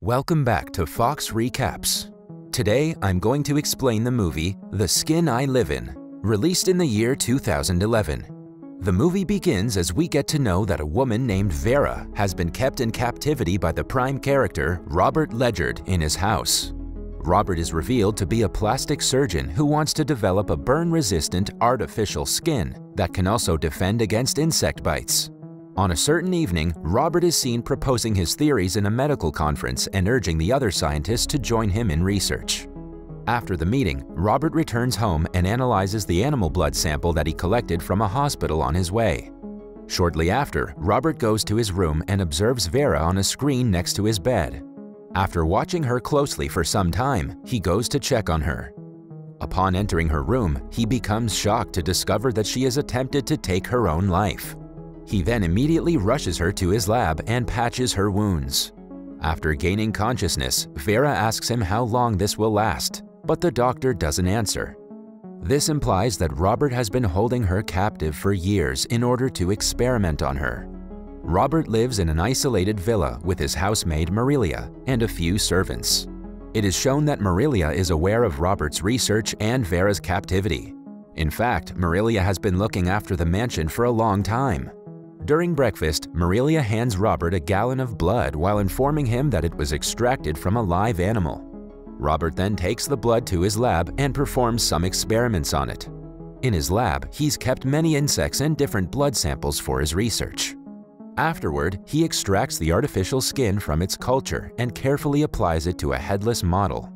Welcome back to Fox Recaps. Today, I'm going to explain the movie The Skin I Live In, released in the year 2011. The movie begins as we get to know that a woman named Vera has been kept in captivity by the prime character, Robert Ledyard, in his house. Robert is revealed to be a plastic surgeon who wants to develop a burn-resistant artificial skin that can also defend against insect bites. On a certain evening, Robert is seen proposing his theories in a medical conference and urging the other scientists to join him in research. After the meeting, Robert returns home and analyzes the animal blood sample that he collected from a hospital on his way. Shortly after, Robert goes to his room and observes Vera on a screen next to his bed. After watching her closely for some time, he goes to check on her. Upon entering her room, he becomes shocked to discover that she has attempted to take her own life. He then immediately rushes her to his lab and patches her wounds. After gaining consciousness, Vera asks him how long this will last, but the doctor doesn't answer. This implies that Robert has been holding her captive for years in order to experiment on her. Robert lives in an isolated villa with his housemaid Marilia and a few servants. It is shown that Marilia is aware of Robert's research and Vera's captivity. In fact, Marilia has been looking after the mansion for a long time. During breakfast, Marilia hands Robert a gallon of blood while informing him that it was extracted from a live animal. Robert then takes the blood to his lab and performs some experiments on it. In his lab, he's kept many insects and different blood samples for his research. Afterward, he extracts the artificial skin from its culture and carefully applies it to a headless model.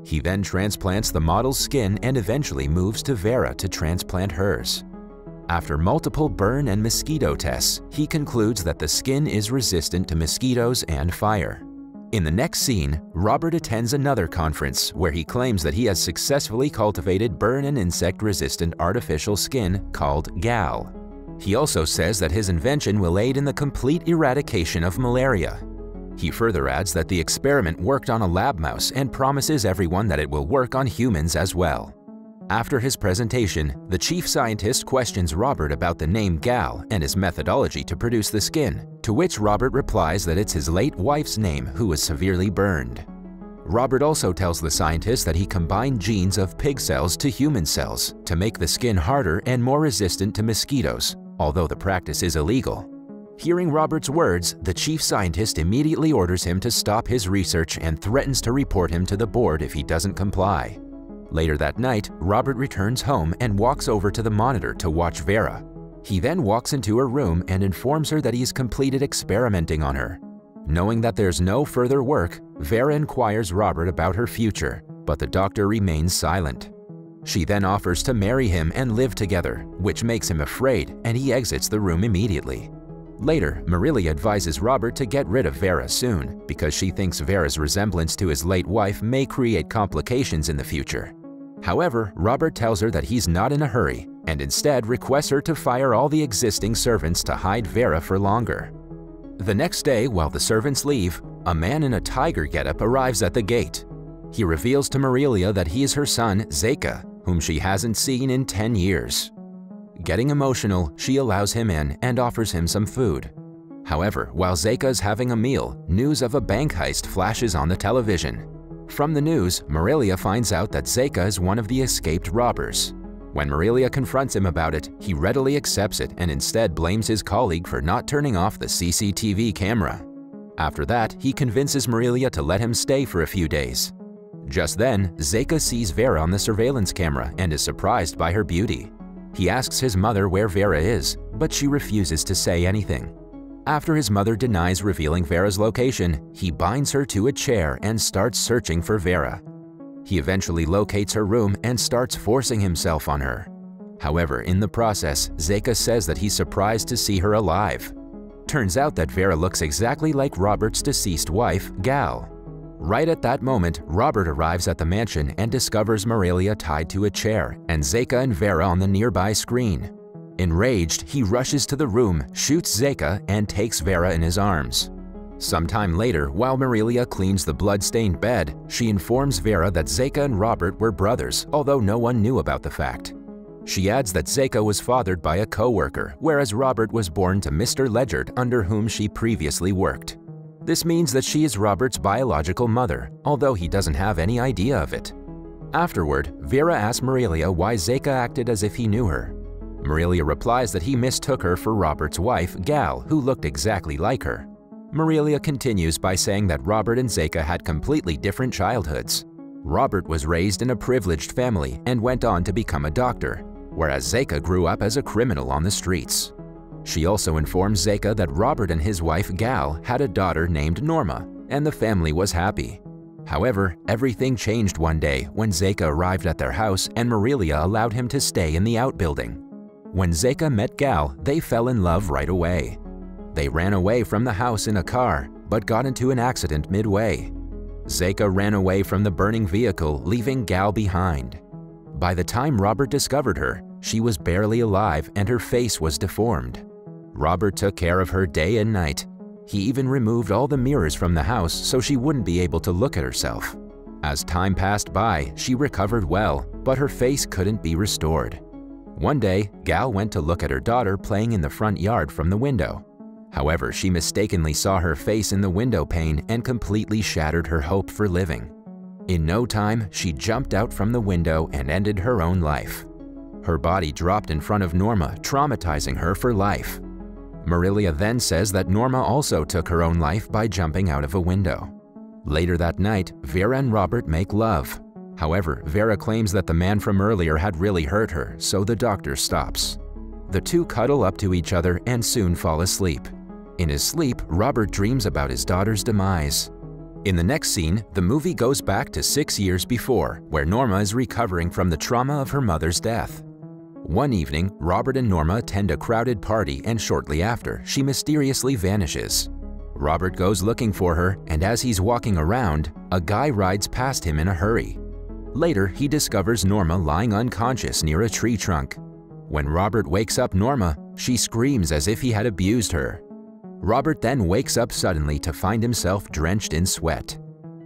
He then transplants the model's skin and eventually moves to Vera to transplant hers. After multiple burn and mosquito tests, he concludes that the skin is resistant to mosquitoes and fire. In the next scene, Robert attends another conference where he claims that he has successfully cultivated burn and insect-resistant artificial skin called GAL. He also says that his invention will aid in the complete eradication of malaria. He further adds that the experiment worked on a lab mouse and promises everyone that it will work on humans as well. After his presentation, the chief scientist questions Robert about the name GAL and his methodology to produce the skin, to which Robert replies that it's his late wife's name who was severely burned. Robert also tells the scientist that he combined genes of pig cells to human cells to make the skin harder and more resistant to mosquitoes, although the practice is illegal. Hearing Robert's words, the chief scientist immediately orders him to stop his research and threatens to report him to the board if he doesn't comply. Later that night, Robert returns home and walks over to the monitor to watch Vera. He then walks into her room and informs her that he's completed experimenting on her. Knowing that there's no further work, Vera inquires Robert about her future, but the doctor remains silent. She then offers to marry him and live together, which makes him afraid, and he exits the room immediately. Later, Marilia advises Robert to get rid of Vera soon because she thinks Vera's resemblance to his late wife may create complications in the future. However, Robert tells her that he's not in a hurry and instead requests her to fire all the existing servants to hide Vera for longer. The next day, while the servants leave, a man in a tiger getup arrives at the gate. He reveals to Marilia that he is her son, Zeka, whom she hasn't seen in 10 years. Getting emotional, she allows him in and offers him some food. However, while Zeka is having a meal, news of a bank heist flashes on the television. From the news, Marilia finds out that Zeka is one of the escaped robbers. When Marilia confronts him about it, he readily accepts it and instead blames his colleague for not turning off the CCTV camera. After that, he convinces Marilia to let him stay for a few days. Just then, Zeka sees Vera on the surveillance camera and is surprised by her beauty. He asks his mother where Vera is, but she refuses to say anything. After his mother denies revealing Vera's location, he binds her to a chair and starts searching for Vera. He eventually locates her room and starts forcing himself on her. However, in the process, Zeka says that he's surprised to see her alive. Turns out that Vera looks exactly like Robert's deceased wife, Gal. Right at that moment, Robert arrives at the mansion and discovers Marilia tied to a chair and Zeka and Vera on the nearby screen. Enraged, he rushes to the room, shoots Zeka, and takes Vera in his arms. Sometime later, while Marilia cleans the blood-stained bed, she informs Vera that Zeka and Robert were brothers, although no one knew about the fact. She adds that Zeka was fathered by a co-worker, whereas Robert was born to Mr. Ledyard, under whom she previously worked. This means that she is Robert's biological mother, although he doesn't have any idea of it. Afterward, Vera asks Marilia why Zeka acted as if he knew her. Marilia replies that he mistook her for Robert's wife, Gal, who looked exactly like her. Marilia continues by saying that Robert and Zeka had completely different childhoods. Robert was raised in a privileged family and went on to become a doctor, whereas Zeka grew up as a criminal on the streets. She also informs Zeka that Robert and his wife Gal had a daughter named Norma, and the family was happy. However, everything changed one day when Zeka arrived at their house and Marilia allowed him to stay in the outbuilding. When Zeka met Gal, they fell in love right away. They ran away from the house in a car, but got into an accident midway. Zeka ran away from the burning vehicle, leaving Gal behind. By the time Robert discovered her, she was barely alive and her face was deformed. Robert took care of her day and night. He even removed all the mirrors from the house so she wouldn't be able to look at herself. As time passed by, she recovered well, but her face couldn't be restored. One day, Gal went to look at her daughter playing in the front yard from the window. However, she mistakenly saw her face in the window pane and completely shattered her hope for living. In no time, she jumped out from the window and ended her own life. Her body dropped in front of Norma, traumatizing her for life. Marilia then says that Norma also took her own life by jumping out of a window. Later that night, Vera and Robert make love. However, Vera claims that the man from earlier had really hurt her, so the doctor stops. The two cuddle up to each other and soon fall asleep. In his sleep, Robert dreams about his daughter's demise. In the next scene, the movie goes back to 6 years before, where Norma is recovering from the trauma of her mother's death. One evening, Robert and Norma attend a crowded party and shortly after, she mysteriously vanishes. Robert goes looking for her, and as he's walking around, a guy rides past him in a hurry. Later, he discovers Norma lying unconscious near a tree trunk. When Robert wakes up Norma, she screams as if he had abused her. Robert then wakes up suddenly to find himself drenched in sweat.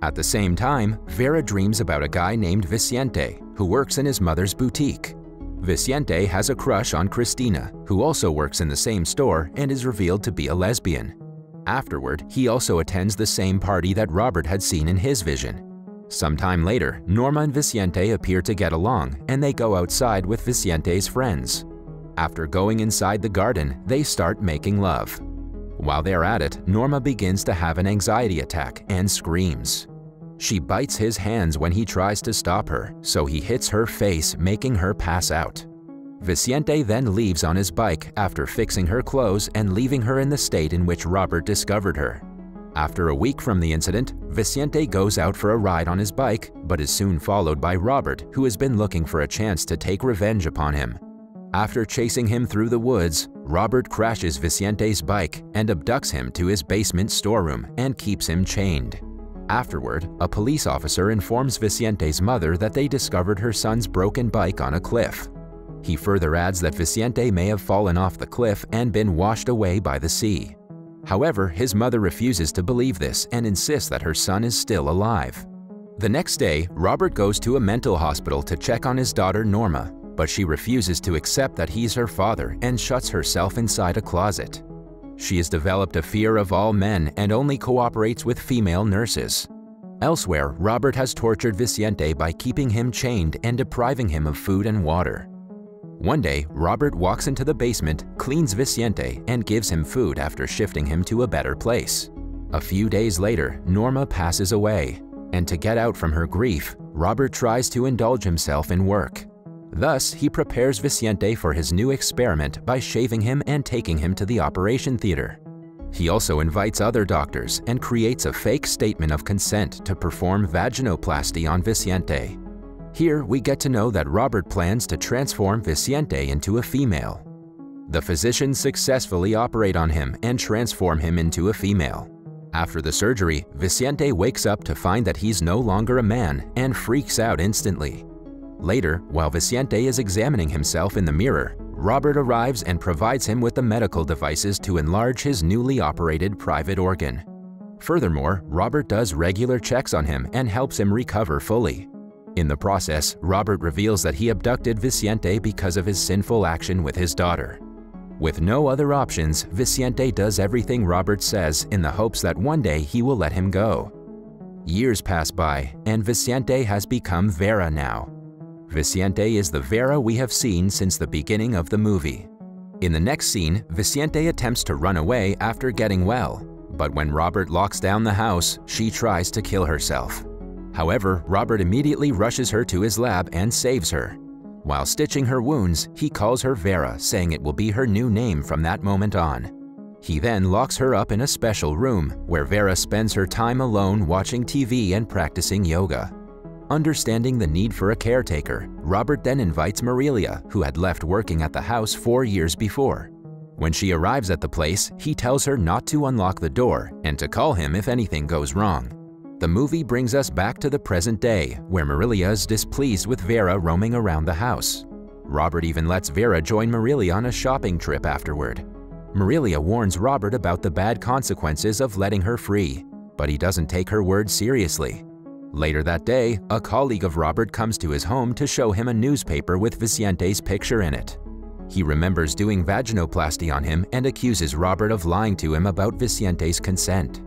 At the same time, Vera dreams about a guy named Vicente, who works in his mother's boutique. Vicente has a crush on Cristina, who also works in the same store and is revealed to be a lesbian. Afterward, he also attends the same party that Robert had seen in his vision. Sometime later, Norma and Vicente appear to get along, and they go outside with Vicente's friends. After going inside the garden, they start making love. While they're at it, Norma begins to have an anxiety attack and screams. She bites his hands when he tries to stop her, so he hits her face, making her pass out. Vicente then leaves on his bike after fixing her clothes and leaving her in the state in which Robert discovered her. After a week from the incident, Vicente goes out for a ride on his bike, but is soon followed by Robert, who has been looking for a chance to take revenge upon him. After chasing him through the woods, Robert crashes Vicente's bike and abducts him to his basement storeroom and keeps him chained. Afterward, a police officer informs Vicente's mother that they discovered her son's broken bike on a cliff. He further adds that Vicente may have fallen off the cliff and been washed away by the sea. However, his mother refuses to believe this and insists that her son is still alive. The next day, Robert goes to a mental hospital to check on his daughter Norma, but she refuses to accept that he's her father and shuts herself inside a closet. She has developed a fear of all men and only cooperates with female nurses. Elsewhere, Robert has tortured Vicente by keeping him chained and depriving him of food and water. One day, Robert walks into the basement, cleans Vicente, and gives him food after shifting him to a better place. A few days later, Norma passes away, and to get out from her grief, Robert tries to indulge himself in work. Thus, he prepares Vicente for his new experiment by shaving him and taking him to the operation theater. He also invites other doctors and creates a fake statement of consent to perform vaginoplasty on Vicente. Here, we get to know that Robert plans to transform Vicente into a female. The physicians successfully operate on him and transform him into a female. After the surgery, Vicente wakes up to find that he's no longer a man and freaks out instantly. Later, while Vicente is examining himself in the mirror, Robert arrives and provides him with the medical devices to enlarge his newly operated private organ. Furthermore, Robert does regular checks on him and helps him recover fully. In the process, Robert reveals that he abducted Vicente because of his sinful action with his daughter. With no other options, Vicente does everything Robert says in the hopes that one day he will let him go. Years pass by, and Vicente has become Vera now. Vicente is the Vera we have seen since the beginning of the movie. In the next scene, Vicente attempts to run away after getting well, but when Robert locks down the house, she tries to kill herself. However, Robert immediately rushes her to his lab and saves her. While stitching her wounds, he calls her Vera, saying it will be her new name from that moment on. He then locks her up in a special room, where Vera spends her time alone watching TV and practicing yoga. Understanding the need for a caretaker, Robert then invites Marilia, who had left working at the house 4 years before. When she arrives at the place, he tells her not to unlock the door and to call him if anything goes wrong. The movie brings us back to the present day, where Marilia is displeased with Vera roaming around the house. Robert even lets Vera join Marilia on a shopping trip afterward. Marilia warns Robert about the bad consequences of letting her free, but he doesn't take her words seriously. Later that day, a colleague of Robert comes to his home to show him a newspaper with Vicente's picture in it. He remembers doing vaginoplasty on him and accuses Robert of lying to him about Vicente's consent.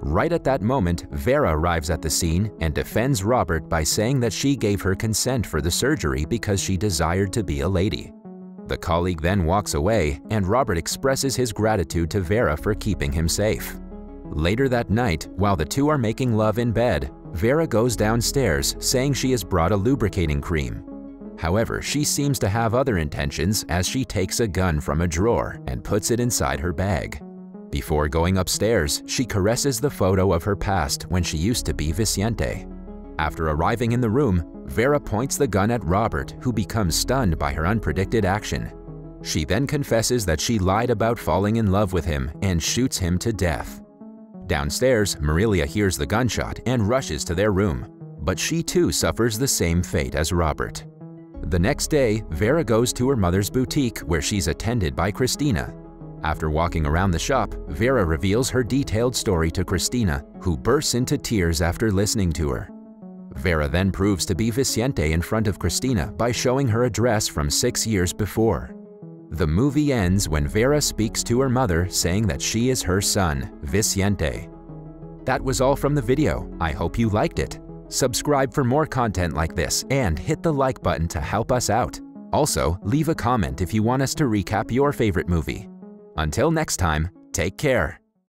Right at that moment, Vera arrives at the scene and defends Robert by saying that she gave her consent for the surgery because she desired to be a lady. The colleague then walks away, and Robert expresses his gratitude to Vera for keeping him safe. Later that night, while the two are making love in bed, Vera goes downstairs saying she has brought a lubricating cream. However, she seems to have other intentions as she takes a gun from a drawer and puts it inside her bag. Before going upstairs, she caresses the photo of her past when she used to be Vicente. After arriving in the room, Vera points the gun at Robert, who becomes stunned by her unpredicted action. She then confesses that she lied about falling in love with him and shoots him to death. Downstairs, Marilia hears the gunshot and rushes to their room, but she too suffers the same fate as Robert. The next day, Vera goes to her mother's boutique where she's attended by Christina. After walking around the shop, Vera reveals her detailed story to Christina, who bursts into tears after listening to her. Vera then proves to be Vicente in front of Christina by showing her address from 6 years before. The movie ends when Vera speaks to her mother saying that she is her son, Vicente. That was all from the video. I hope you liked it. Subscribe for more content like this and hit the like button to help us out. Also, leave a comment if you want us to recap your favorite movie. Until next time, take care.